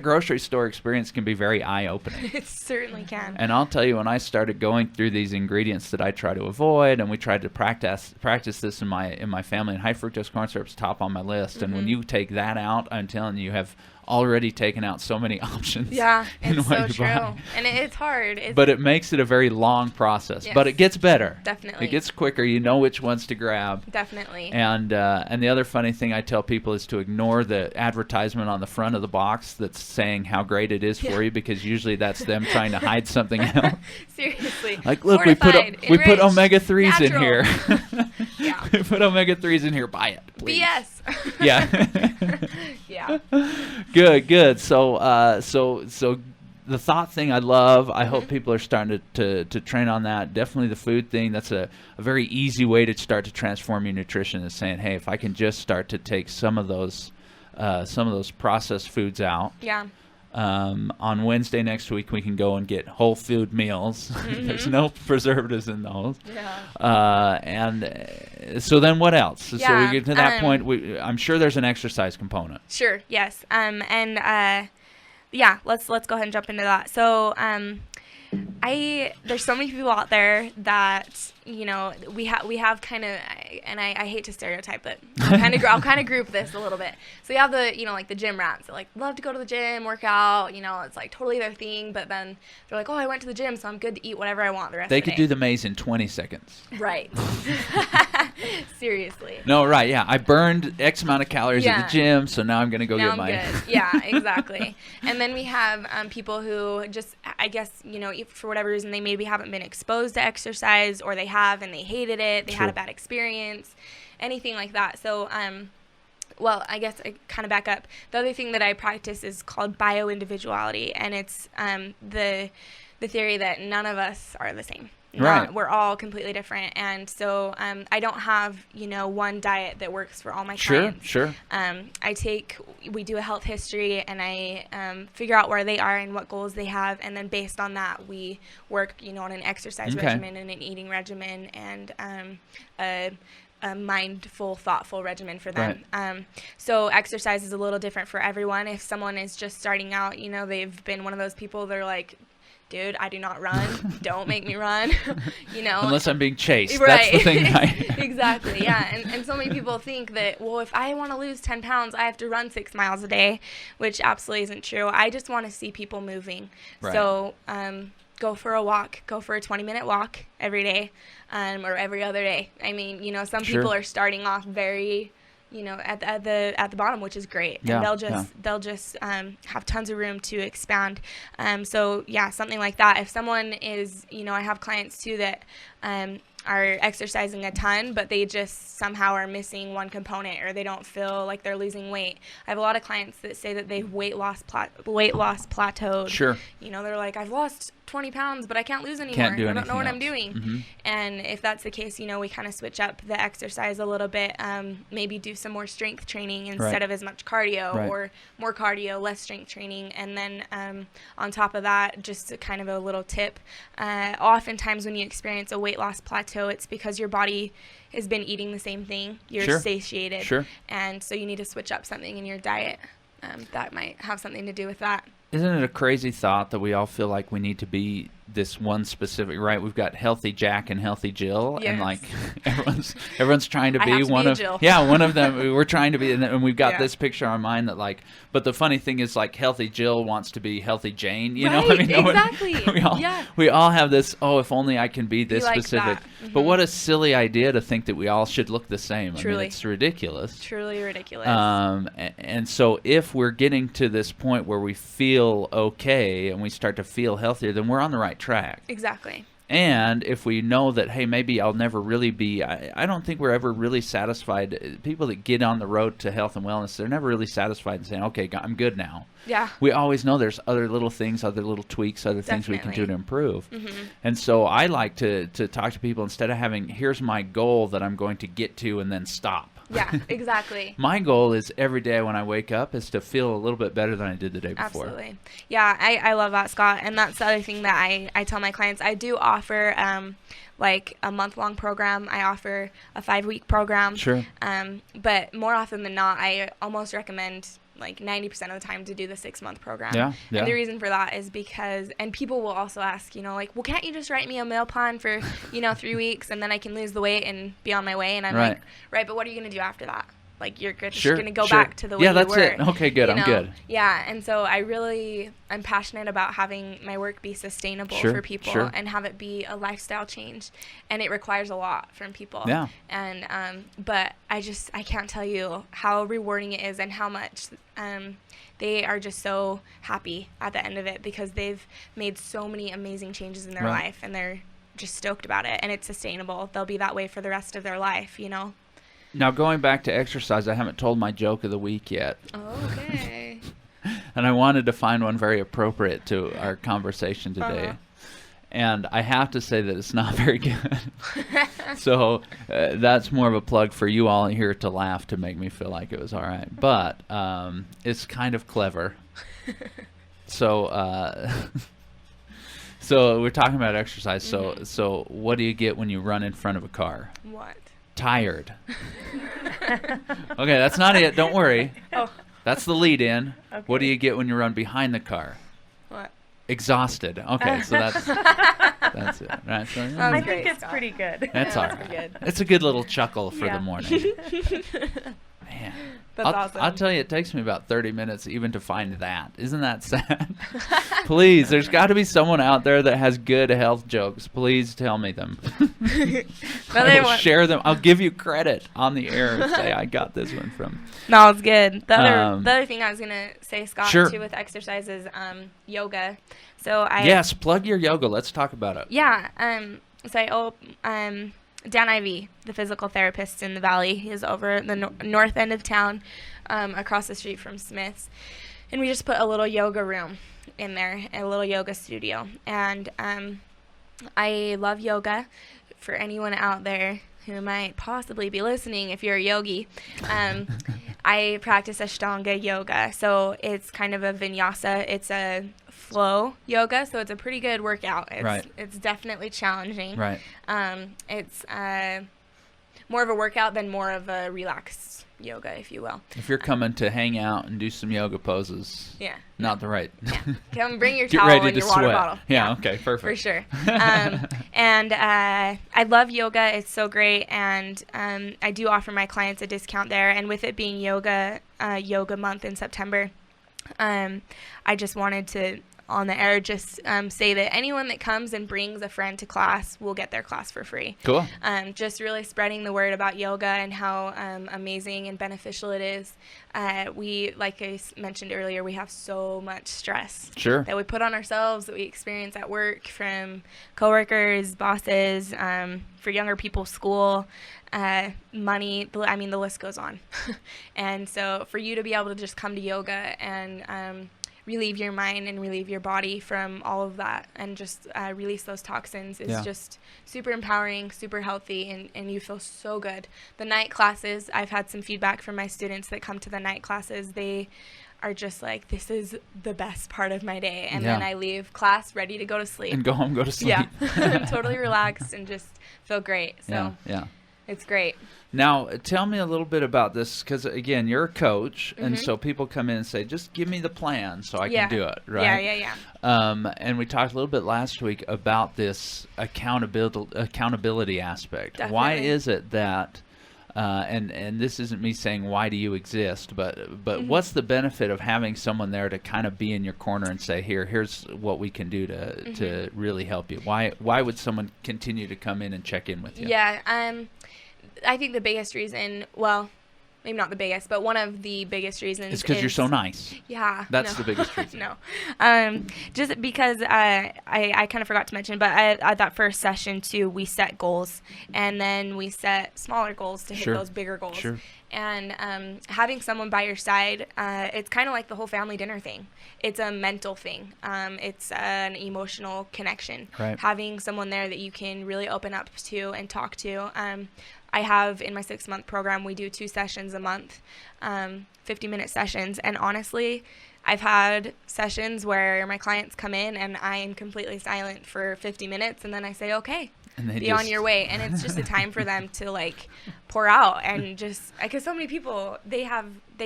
grocery store experience can be very eye-opening. It certainly can. And I'll tell you, when I started going through these ingredients that I try to avoid, and we tried to practice this in my family, and high fructose corn syrup is top on my list. And when you take that out, I'm telling you, you have already taken out so many options. Yeah, in it's what so you true. buy. And it's hard. But it makes it a very long process. Yes. But it gets better. Definitely. It gets quicker. You know which ones to grab. Definitely. And the other funny thing I tell people is to ignore the advertisement on the front of the box that's saying how great it is for you, because usually that's them trying to hide something else. Seriously. Like, look, we put Fortified, omega-3s in natural. here. Yeah. We put omega-3s in here. Buy it, please. BS. Yeah. Yeah. Good. So the thought thing I love. I hope people are starting to train on that. Definitely the food thing. That's a very easy way to start to transform your nutrition, is saying, hey, if I can just start to take some of those processed foods out. Yeah. On Wednesday next week, we can go and get whole food meals. There's no preservatives in those. Yeah. And so then what else? So Yeah, we get to that point. I'm sure there's an exercise component. Sure. Yes. Yeah. Let's go ahead and jump into that. So, there's so many people out there that, you know, we have kind of, and I hate to stereotype, but I'll kind of group this a little bit. So you have the, you know, like the gym rats that like love to go to the gym, work out, you know, it's like totally their thing. But then they're like, oh, I went to the gym, so I'm good to eat whatever I want the rest They of the could day. do the maze in 20 seconds. Right. Seriously. No, right, yeah. I burned X amount of calories at the gym, so now I'm going to go Now get my... I'm good. Yeah, exactly. And then we have people who just, I guess, you know, if for whatever reason they maybe haven't been exposed to exercise, or they have and they hated it, they had a bad experience, anything like that. So, well, I guess I kind of back up. The other thing that I practice is called bio-individuality, and it's the theory that none of us are the same. Right. We're all completely different. And so I don't have, you know, one diet that works for all my clients. Sure. We do a health history, and I figure out where they are and what goals they have. And then based on that, we work, you know, on an exercise regimen and an eating regimen, and a mindful, thoughtful regimen for them. Right. So exercise is a little different for everyone. If someone is just starting out, you know, they've been one of those people, they're like, dude, I do not run. Don't make me run. You know, Unless I'm being chased. Right. That's the thing. Exactly. Yeah. And so many people think that, well, if I want to lose 10 pounds, I have to run 6 miles a day, which absolutely isn't true. I just want to see people moving. Right. So, go for a walk, go for a 20-minute walk every day, or every other day. I mean, you know, some people are starting off very, you know, at the bottom, which is great. And they'll just have tons of room to expand. So yeah, something like that. If someone is, you know, I have clients too that are exercising a ton, but they just somehow are missing one component, or they don't feel like they're losing weight. I have a lot of clients that say that they've weight loss plateaued. Sure. You know, they're like, I've lost 20 pounds, but I can't lose anymore. Can't do I don't know what anything I'm doing. Mm-hmm. And if that's the case, you know, we kind of switch up the exercise a little bit, maybe do some more strength training instead of as much cardio, or more cardio, less strength training. And then on top of that, just kind of a little tip. Oftentimes when you experience a weight loss plateau, it's because your body has been eating the same thing. You're satiated. Sure. And so you need to switch up something in your diet. That might have something to do with that. Isn't it a crazy thought that we all feel like we need to be this one specific, right? We've got healthy Jack and healthy Jill, and like everyone's trying to be one of Jill. one of them. We're trying to be, and we've got this picture on mind that like. But the funny thing is, like, healthy Jill wants to be healthy Jane. You know, I mean, exactly. we all have this. Oh, if only I can be this specific. That. But what a silly idea to think that we all should look the same. Truly. I mean, it's ridiculous. Truly ridiculous. And so if we're getting to this point where we feel okay and we start to feel healthier, then we're on the right track. Exactly. And if we know that, hey, maybe I'll never really be, I don't think we're ever really satisfied. People that get on the road to health and wellness, they're never really satisfied in saying, okay, I'm good now. Yeah. We always know there's other little things, other little tweaks, other things we can do to improve. Mm-hmm. And so I like to talk to people instead of having, here's my goal that I'm going to get to and then stop. Yeah, exactly. My goal is every day when I wake up is to feel a little bit better than I did the day before. Absolutely. Yeah, I love that, Scott. And that's the other thing that I tell my clients. I do offer like a month-long program. I offer a 5-week program. Sure. But more often than not, I almost recommend like 90% of the time to do the 6-month program. Yeah. And the reason for that is because, and people will also ask, you know, like, well, can't you just write me a meal plan for, 3 weeks and then I can lose the weight and be on my way? And I'm like, right, but what are you going to do after that? like you're good. Sure, You're going to go sure. back to the way Yeah, you that's were. it. Okay, good. you I'm know? good. Yeah, and so I'm passionate about having my work be sustainable Sure, for people sure. and have it be a lifestyle change, and it requires a lot from people. Yeah. And but I can't tell you how rewarding it is and how much they are just so happy at the end of it because they've made so many amazing changes in their Right. life, and they're just stoked about it, and it's sustainable. They'll be that way for the rest of their life, you know. Now, going back to exercise, I haven't told my joke of the week yet. Okay. And I wanted to find one very appropriate to our conversation today. And I have to say that it's not very good. So that's more of a plug for you all here to laugh to make me feel like it was all right. But it's kind of clever. So so we're talking about exercise. So what do you get when you run in front of a car? What? Tired. Okay, that's not it. Don't worry. Oh. That's the lead in. Okay. What do you get when you run behind the car? What? Exhausted. Okay, so that's it. Right. So, I Great, think it's Scott. pretty good. that's all that's right. good. It's a good little chuckle for Yeah. the morning. Man. That's I'll awesome. tell you, it takes me about 30 minutes even to find that. Isn't that sad? Please, there's got to be someone out there that has good health jokes. Please tell me them. I will share them. I'll give you credit on the air and say I got this one from. No, it's good. The Um, other thing I was gonna say, Scott, Sure. too, with exercise is yoga. So Yes, plug your yoga. Let's talk about it. Yeah. So Dan Ivy, the physical therapist in the Valley, he is over at the north end of town, across the street from Smith's, and we just put a little yoga room in there, a little yoga studio. And I love yoga. For anyone out there who might possibly be listening, if you're a yogi, I practice Ashtanga yoga. So it's kind of a vinyasa. It's a flow yoga, so it's a pretty good workout. It's definitely challenging. Right. It's more of a workout than more of a relaxed yoga, if you will. If you're coming to hang out and do some yoga poses, Yeah. not the right. Yeah. Come bring your Get towel ready and to your water sweat. bottle. Yeah, okay, perfect. For sure. And I love yoga. It's so great. And I do offer my clients a discount there. And with it being yoga month in September, I just wanted to, on the air, just say that anyone that comes and brings a friend to class will get their class for free. Cool. Just really spreading the word about yoga and how amazing and beneficial it is. We, like I mentioned earlier, we have so much stress Sure. that we put on ourselves, that we experience at work from coworkers, bosses, for younger people, school, money. I mean, the list goes on. And so for you to be able to just come to yoga and relieve your mind and relieve your body from all of that and just release those toxins is just super empowering, super healthy, and you feel so good. The night classes, I've had some feedback from my students that come to the night classes. They are just like, this is the best part of my day. And then I leave class ready to go to sleep. And go home, go to sleep. Yeah. Totally relaxed and just feel great. So yeah. it's great. Now, tell me a little bit about this, because, again, you're a coach, and so people come in and say, just give me the plan so I can do it, right? Yeah. And we talked a little bit last week about this accountability aspect. Definitely. Why is it that, and this isn't me saying why do you exist, but what's the benefit of having someone there to kind of be in your corner and say, here's what we can do to really help you? Why would someone continue to come in and check in with you? Yeah, I think the biggest reason, well, maybe not the biggest, but one of the biggest reasons It's because you're so nice. Yeah. That's the biggest reason. No. Just because I kind of forgot to mention, but at that first session, too, we set goals, and then we set smaller goals to hit those bigger goals. Sure. And having someone by your side, it's kind of like the whole family dinner thing. It's a mental thing. It's an emotional connection. Right. Having someone there that you can really open up to and talk to. I have, in my 6-month program, we do 2 sessions a month, 50-minute sessions. And honestly, I've had sessions where my clients come in and I am completely silent for 50 minutes. And then I say, okay, be on your way. And it's just a time for them to, like, pour out and just, because so many people, they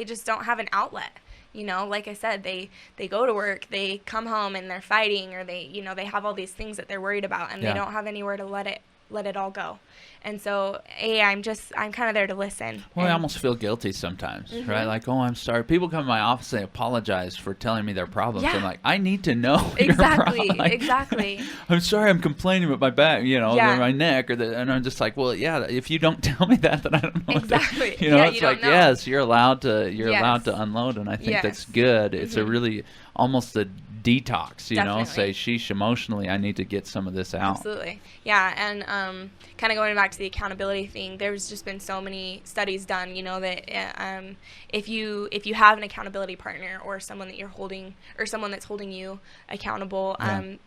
just don't have an outlet. You know, like I said, they go to work, they come home and they're fighting, or they have all these things that they're worried about, and they don't have anywhere to let let it all go. And so, I'm kind of there to listen. Well, I And- almost feel guilty sometimes, right? Like, oh, I'm sorry. People come to my office, they apologize for telling me their problems. Yeah. I'm like, I need to know your Exactly, problem. Like, exactly. I'm sorry, I'm complaining about my back, Yeah. or my neck, and I'm just like, well, yeah. If you don't tell me that, then I don't know. Exactly. What to, you know, Yeah, it's you don't like, know. yes, you're allowed to Yes. unload, and I think Yes. that's good. It's a really almost a detox, Definitely. say, sheesh, emotionally, I need to get some of this out. Absolutely. Yeah, and kind of going back to the accountability thing, there's just been so many studies done, that if you have an accountability partner or someone that you're holding or someone that's holding you accountable,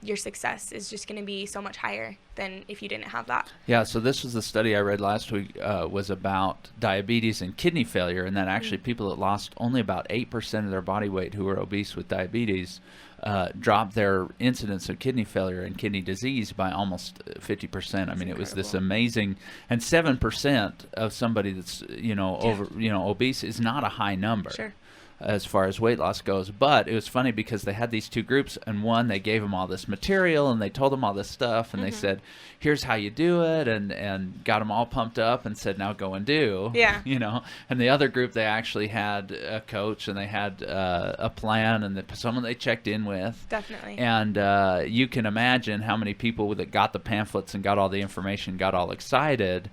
your success is just going to be so much higher than if you didn't have that. Yeah, so this was the study I read last week was about diabetes and kidney failure, and that actually people that lost only about 8% of their body weight who were obese with diabetes dropped their incidence of kidney failure and kidney disease by almost 50%. I mean, it was this amazing, and 7% of somebody that's over obese is not a high number. Sure. As far as weight loss goes. But it was funny because they had these two groups, and one, they gave them all this material and they told them all this stuff, and they said, here's how you do it, and got them all pumped up and said, now go and do. Yeah. And the other group, they actually had a coach, and they had a plan, and someone they checked in with. Definitely. And you can imagine how many people that got the pamphlets and got all the information, got all excited,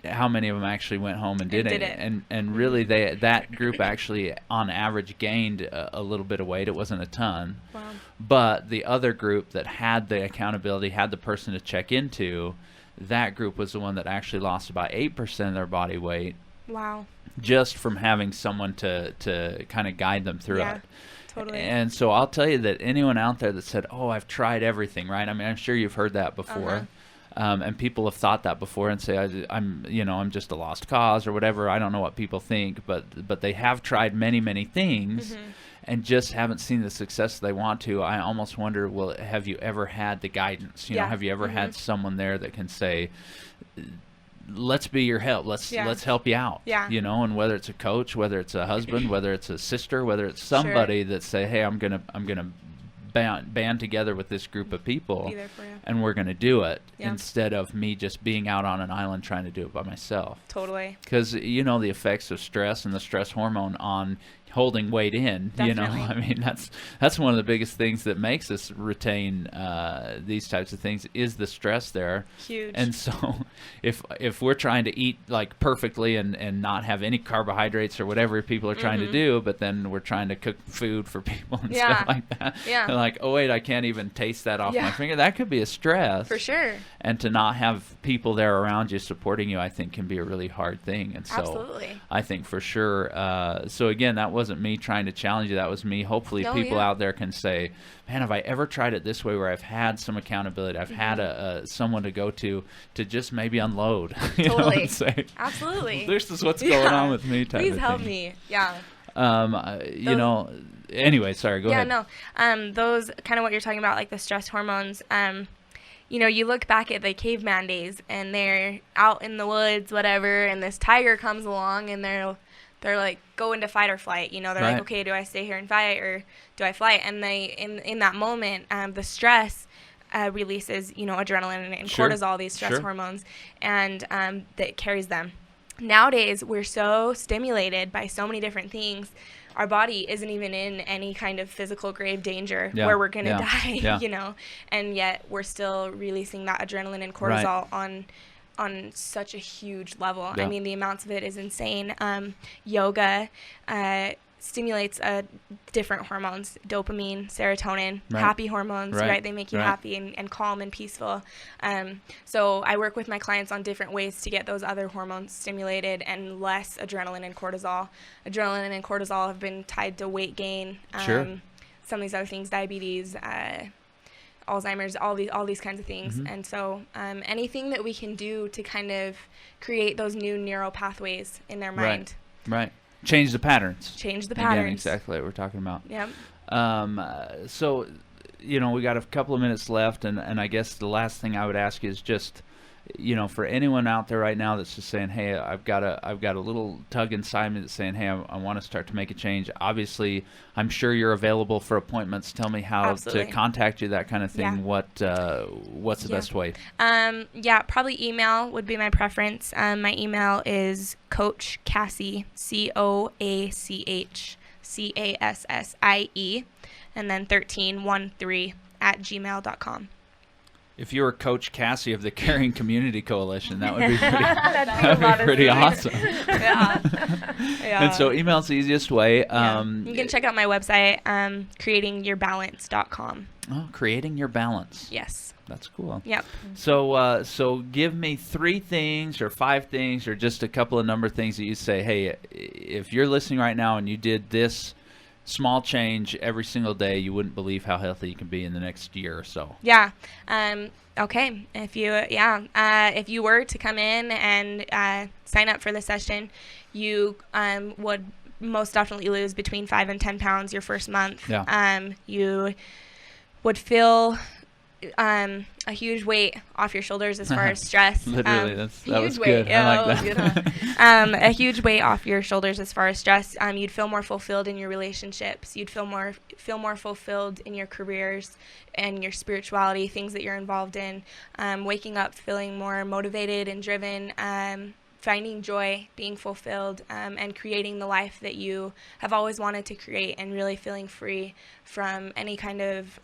how many of them actually went home and did it. And really that group actually on average gained a little bit of weight. It wasn't a ton. Wow. But the other group that had the accountability, had the person to check into, that group was the one that actually lost about 8% of their body weight. Wow. Just from having someone to kind of guide them through it. Totally. And so I'll tell you that anyone out there that said, oh, I've tried everything, right? I mean, I'm sure you've heard that before. And people have thought that before and say, I'm just a lost cause or whatever. I don't know what people think, but they have tried many, many things and just haven't seen the success they want to. I almost wonder, well, have you ever had the guidance? Have you ever had someone there that can say, let's be your help. Let's help you out. Yeah. And whether it's a coach, whether it's a husband, whether it's a sister, whether it's somebody that say, hey, I'm gonna band together with this group of people, and we're going to do it instead of me just being out on an island trying to do it by myself. Totally. Because the effects of stress and the stress hormone on holding weight in. Definitely. I mean, that's one of the biggest things that makes us retain these types of things is the stress there. Huge. And so if we're trying to eat like perfectly and not have any carbohydrates or whatever people are trying to do, but then we're trying to cook food for people and stuff like that. Yeah. They're like, oh wait, I can't even taste that off my finger. That could be a stress. For sure. And to not have people there around you supporting you, I think can be a really hard thing. And so Absolutely. I think for sure. So again, that wasn't me trying to challenge you. That was me. Hopefully people out there can say, man, have I ever tried it this way where I've had some accountability? I've had someone to go to just maybe unload. Totally. And say, Absolutely. This is what's going on with me type Please of help thing. me. Yeah. Anyway, sorry, go ahead. No. Those kind of what you're talking about, like the stress hormones, you look back at the caveman days and they're out in the woods, whatever, and this tiger comes along and they're like go into fight or flight. They're like, okay, do I stay here and fight or do I flight? And they in that moment, the stress releases, adrenaline and cortisol, these stress hormones, and that carries them. Nowadays, we're so stimulated by so many different things. Our body isn't even in any kind of physical grave danger where we're going to die, and yet we're still releasing that adrenaline and cortisol on such a huge level. Yeah. I mean, the amounts of it is insane. Yoga stimulates different hormones, dopamine, serotonin, happy hormones, right? They make you happy and calm and peaceful. So I work with my clients on different ways to get those other hormones stimulated and less adrenaline and cortisol. Adrenaline and cortisol have been tied to weight gain. Some of these other things, diabetes, Alzheimer's, all these kinds of things. And so anything that we can do to kind of create those new neural pathways in their mind. Right. Change the patterns. Again, exactly what we're talking about. Yep. So, we got a couple of minutes left, and I guess the last thing I would ask is just, for anyone out there right now that's just saying, hey, I've got a little tug inside me that's saying, hey, I want to start to make a change. Obviously, I'm sure you're available for appointments. Tell me how Absolutely. to contact you, that kind of thing. Yeah. What's the best way? Probably email would be my preference. My email is Coach Cassie, CoachCassie, and then 1313 at gmail.com. If you were Coach Cassie of the Caring Community Coalition, that would be pretty, That'd that'd be pretty awesome. Yeah. And so email's the easiest way. You can check out my website, creatingyourbalance.com. Oh, Creating Your Balance. Yes. That's cool. Yep. So give me 3 things or 5 things or just a couple of number of things that you say, hey, if you're listening right now and you did this small change every single day, you wouldn't believe how healthy you can be in the next year or so. Yeah. Okay. If you were to come in and sign up for the session, you would most definitely lose between 5 and 10 pounds your first month. Yeah. You would feel a huge weight off your shoulders as far as stress. Literally, that was weight. good. Yeah, I like that. A huge weight off your shoulders as far as stress. You'd feel more fulfilled in your relationships. You'd feel more fulfilled in your careers and your spirituality, things that you're involved in. Waking up feeling more motivated and driven. Finding joy, being fulfilled, and creating the life that you have always wanted to create, and really feeling free from any kind of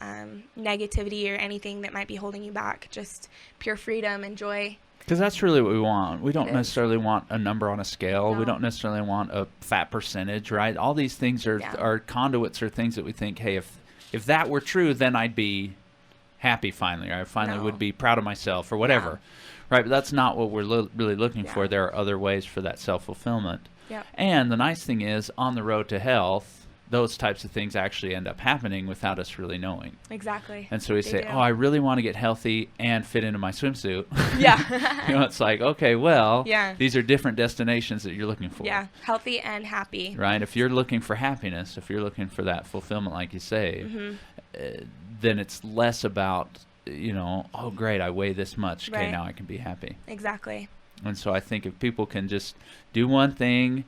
negativity or anything that might be holding you back. Just pure freedom and joy. Because that's really what we want. We don't It is. necessarily want a number on a scale. No. We don't necessarily want a fat percentage, right? All these things are conduits or things that we think, hey, if that were true, then I'd be happy finally, or I finally would be proud of myself or whatever. Yeah. Right, but that's not what we're really looking for. Yeah. There are other ways for that self-fulfillment. Yep. And the nice thing is, on the road to health, those types of things actually end up happening without us really knowing. Exactly. And so we They say, do. oh, I really want to get healthy and fit into my swimsuit. Yeah. It's like, okay, well, Yeah. these are different destinations that you're looking for. Yeah. Healthy and happy. Right? If you're looking for happiness, if you're looking for that fulfillment, like you say, Mm-hmm. then it's less about, oh, great, I weigh this much. Okay, Right. now I can be happy. Exactly. And so I think if people can just do one thing,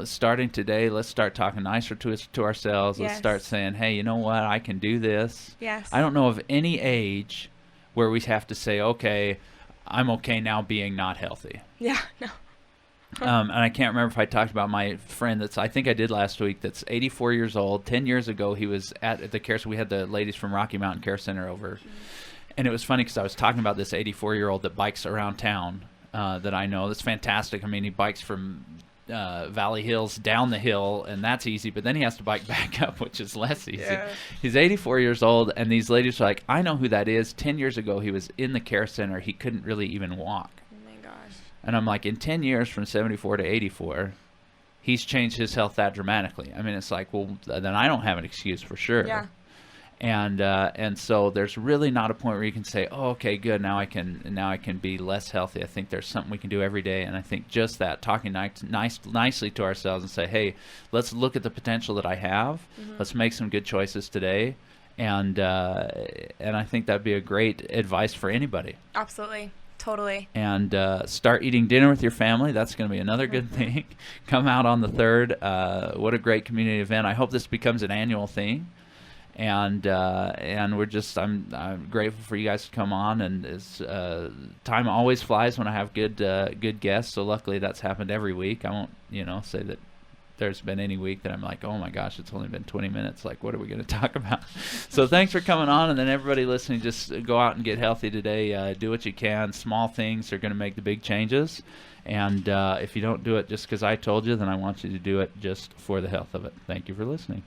starting today, let's start talking nicer to ourselves. Let's Yes. start saying, hey, you know what? I can do this. Yes. I don't know of any age where we have to say, okay, I'm okay now being not healthy. Yeah. No. And I can't remember if I talked about my friend I think I did last week, that's 84 years old. 10 years ago, he was at the care center. We had the ladies from Rocky Mountain Care Center over. And it was funny because I was talking about this 84-year-old that bikes around town that I know. That's fantastic. I mean, he bikes from Valley Hills down the hill, and that's easy. But then he has to bike back up, which is less easy. Yeah. He's 84 years old, and these ladies are like, I know who that is. 10 years ago, he was in the care center. He couldn't really even walk. Oh my gosh. And I'm like, in 10 years from 74 to 84, he's changed his health that dramatically. I mean, it's like, well, then I don't have an excuse for sure. Yeah. And so there's really not a point where you can say, oh, okay, good, now I can be less healthy. I think there's something we can do every day. And I think just that, talking nicely to ourselves and say, hey, let's look at the potential that I have. Mm-hmm. Let's make some good choices today. And I think that'd be a great advice for anybody. Absolutely. Totally. And start eating dinner with your family. That's going to be another good thing. Come out on the 3rd. What a great community event. I hope this becomes an annual thing. And I'm grateful for you guys to come on. And time always flies when I have good guests. So luckily that's happened every week. I won't say that there's been any week that I'm like, oh my gosh, it's only been 20 minutes. Like, what are we going to talk about? So thanks for coming on. And then everybody listening, just go out and get healthy today. Do what you can. Small things are going to make the big changes. And if you don't do it just because I told you, then I want you to do it just for the health of it. Thank you for listening.